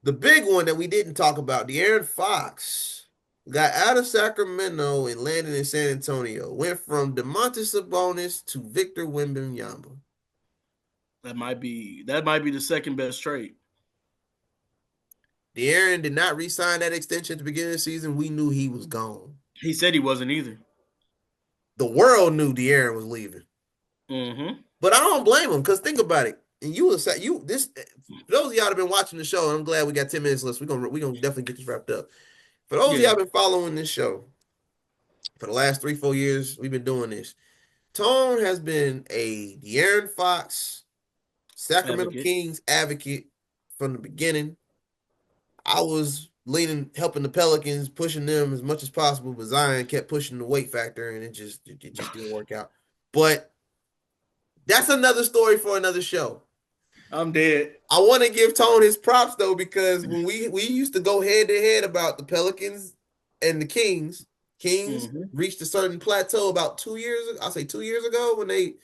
The big one that we didn't talk about, De'Aaron Fox, got out of Sacramento and landed in San Antonio. Went from DeMontis Sabonis to Victor Wembanyama. That might be the second best trade. De'Aaron did not re-sign that extension at the beginning of the season. We knew he was gone. He said he wasn't either. The world knew De'Aaron was leaving. Mm-hmm. But I don't blame him because think about it. And you will say you this for those of y'all that have been watching the show, I'm glad we got 10 minutes left. We're gonna definitely get this wrapped up. For those of y'all Yeah. been following this show for the last 3, 4 years, we've been doing this. Tone has been a De'Aaron Fox, Sacramento Advocate. Kings advocate from the beginning. I was leaning, helping the Pelicans, pushing them as much as possible, but Zion kept pushing the weight factor, and it just didn't work out. But that's another story for another show. I'm dead. I want to give Tone his props though, because when we used to go head to head about the Pelicans and the Kings, Kings Mm-hmm. reached a certain plateau about 2 years. I'll say 2 years ago when they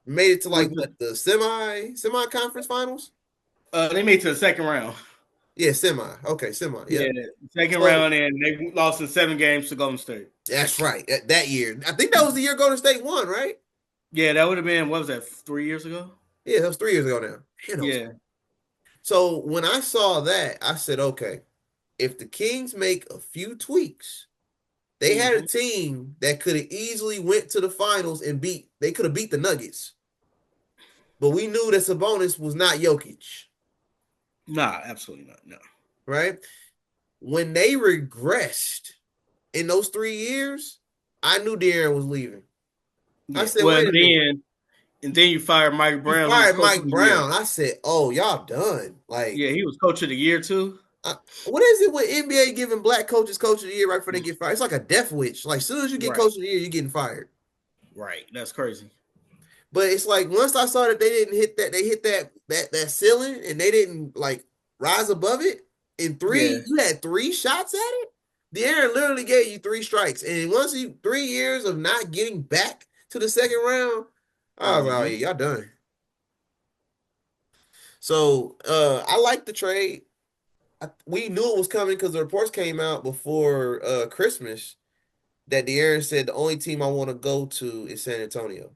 made it to like Was what the semi conference finals. they made it to the second round? Yeah, semi. Okay, semi. Yeah. Yeah, second So round, and they lost in 7 games to Golden State. that's right. That year, I think that was the year Golden State won, right? Yeah, that would have been, what was that, 3 years ago? Yeah, that was 3 years ago now. Man, that was- Yeah. so when I saw that, I said, okay, if the Kings make a few tweaks, they had a Mm-hmm. team that could have easily went to the finals and they could have beat the Nuggets. But we knew that Sabonis was not Jokic, Nah, absolutely not. No. right? When they regressed in those 3 years, I knew De'Aaron was leaving. I Yeah. said, Well, wait a minute. and then you fired Mike You Brown, who was fired coach of Mike the year. Brown. I said, oh, y'all done. Like, Yeah, he was coach of the year too. what is it with NBA giving black coaches coach of the year right before they get fired? It's like a death wish. Like, as soon as you get Right. coach of the year, you're getting fired. Right. That's crazy. But it's like once I saw that they didn't hit that, they hit that ceiling and they didn't like rise above it. In Yeah. three, you had 3 shots at it. The Aaron literally gave you 3 strikes, and once you 3 years of not getting back to the second round, I was like, oh Mm-hmm. yeah, y'all done. So I like the trade. We knew it was coming because the reports came out before Christmas that De'Aaron said the only team I want to go to is San Antonio.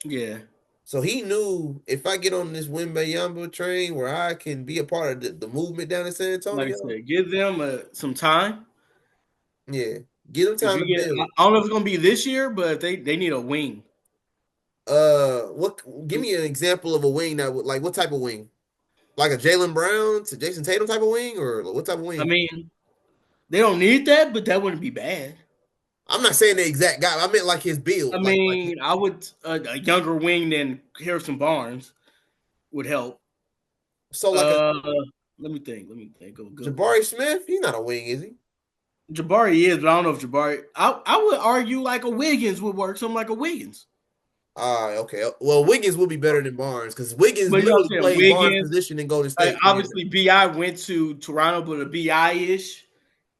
Yeah. So he knew if I get on this Wembanyama train where I can be a part of the movement down in San Like I Antonio, said, give them some time. yeah, give them If time you to get, build. I don't know if it's gonna be this year, but they need a wing. What? Give me an example of a wing that would like what type of wing? Like a Jalen Brown to Jason Tatum type of wing, or what type of I wing? mean, they don't need that, but that wouldn't be bad. I'm not saying the exact guy. I meant like his I build, like mean, I would a younger wing than Harrison Barnes would help. so like a Uh, let me think. Let me think of a good one. Jabari Smith. He's not a wing, is he? Jabari is, but I don't know if Jabari. I would argue like a Wiggins would work. Something like a Wiggins. Okay. Well, Wiggins will be better than Barnes because Wiggins But you know what literally I'm saying? played Barnes' Wiggins. position in Golden State. Yeah, Obviously, Bi went to Toronto, but a Bi ish.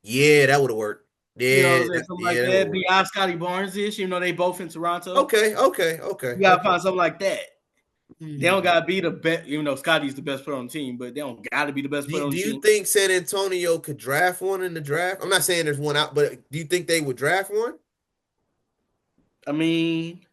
yeah, that would have worked. You know what Yeah, I'm saying? Something like that would that. work. Bi Scotty Barnes ish. You know they both in Toronto. Okay. You gotta find something like that. They don't Hmm. gotta be the best. You know, Scotty's the best player on the team, but they don't gotta be the best player Do on the you team. think San Antonio could draft one in the draft? I'm not saying there's one out, but do you think they would draft one? I mean,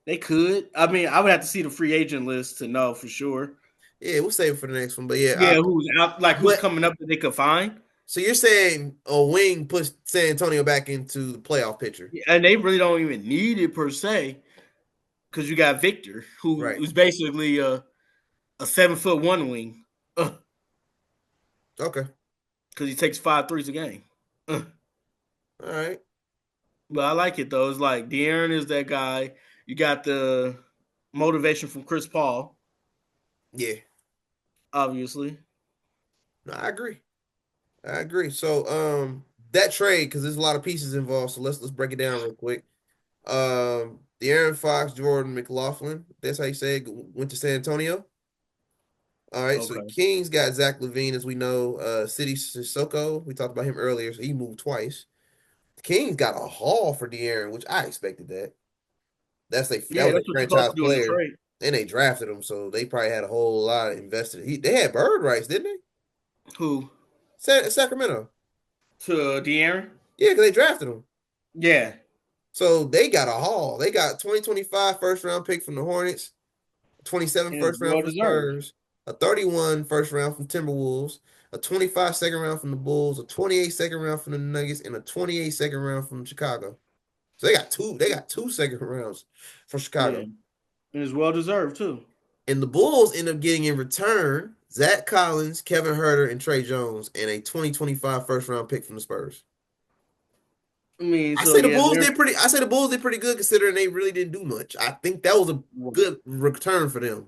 they could. I mean, I would have to see the free agent list to know for sure. Yeah, we'll save it for the next one. But yeah, Yeah, who's out? Like who's but coming up that they could find? so you're saying a wing puts San Antonio back into the playoff picture, And they really don't even need it per se because you got Victor, right? who's basically a 7'1" wing, because Okay, he takes 5 threes a game. Uh, all right, but I like it though. It's like De'Aaron is that guy. You got the motivation from Chris Paul, yeah, obviously. no, I agree. I agree. So that trade because there's a lot of pieces involved. So let's break it down real quick. The Aaron Fox, Jordan McLaughlin. That's how you say it. Went to San Antonio. All right. So the Okay. Kings got Zach LaVine, as we know. City Sissoko. We talked about him earlier. So he moved twice. The Kings got a haul for De'Aaron, which I expected that. That Yeah, was that's a what you're supposed franchise to do in the player, trade. and they drafted him, so they probably had a whole lot invested. They had bird rights, didn't they? Who? Sacramento. To De'Aaron? Yeah, because they drafted him. Yeah. So they got a haul. They got 2025 first round pick from the Hornets, 27 And it's first round well from deserved. Spurs, a 31 first round from Timberwolves, a 25 second round from the Bulls, a 28 second round from the Nuggets, and a 28 second round from Chicago. So they got two second rounds from Yeah. Chicago. And it's well deserved too. And the Bulls end up getting in return Zach Collins, Kevin Herter, and Trey Jones, and a 2025 first round pick from the Spurs. I mean, I so say the yeah, Bulls they're did pretty. I say the Bulls did pretty good considering they really didn't do much. I think that was a good return for them.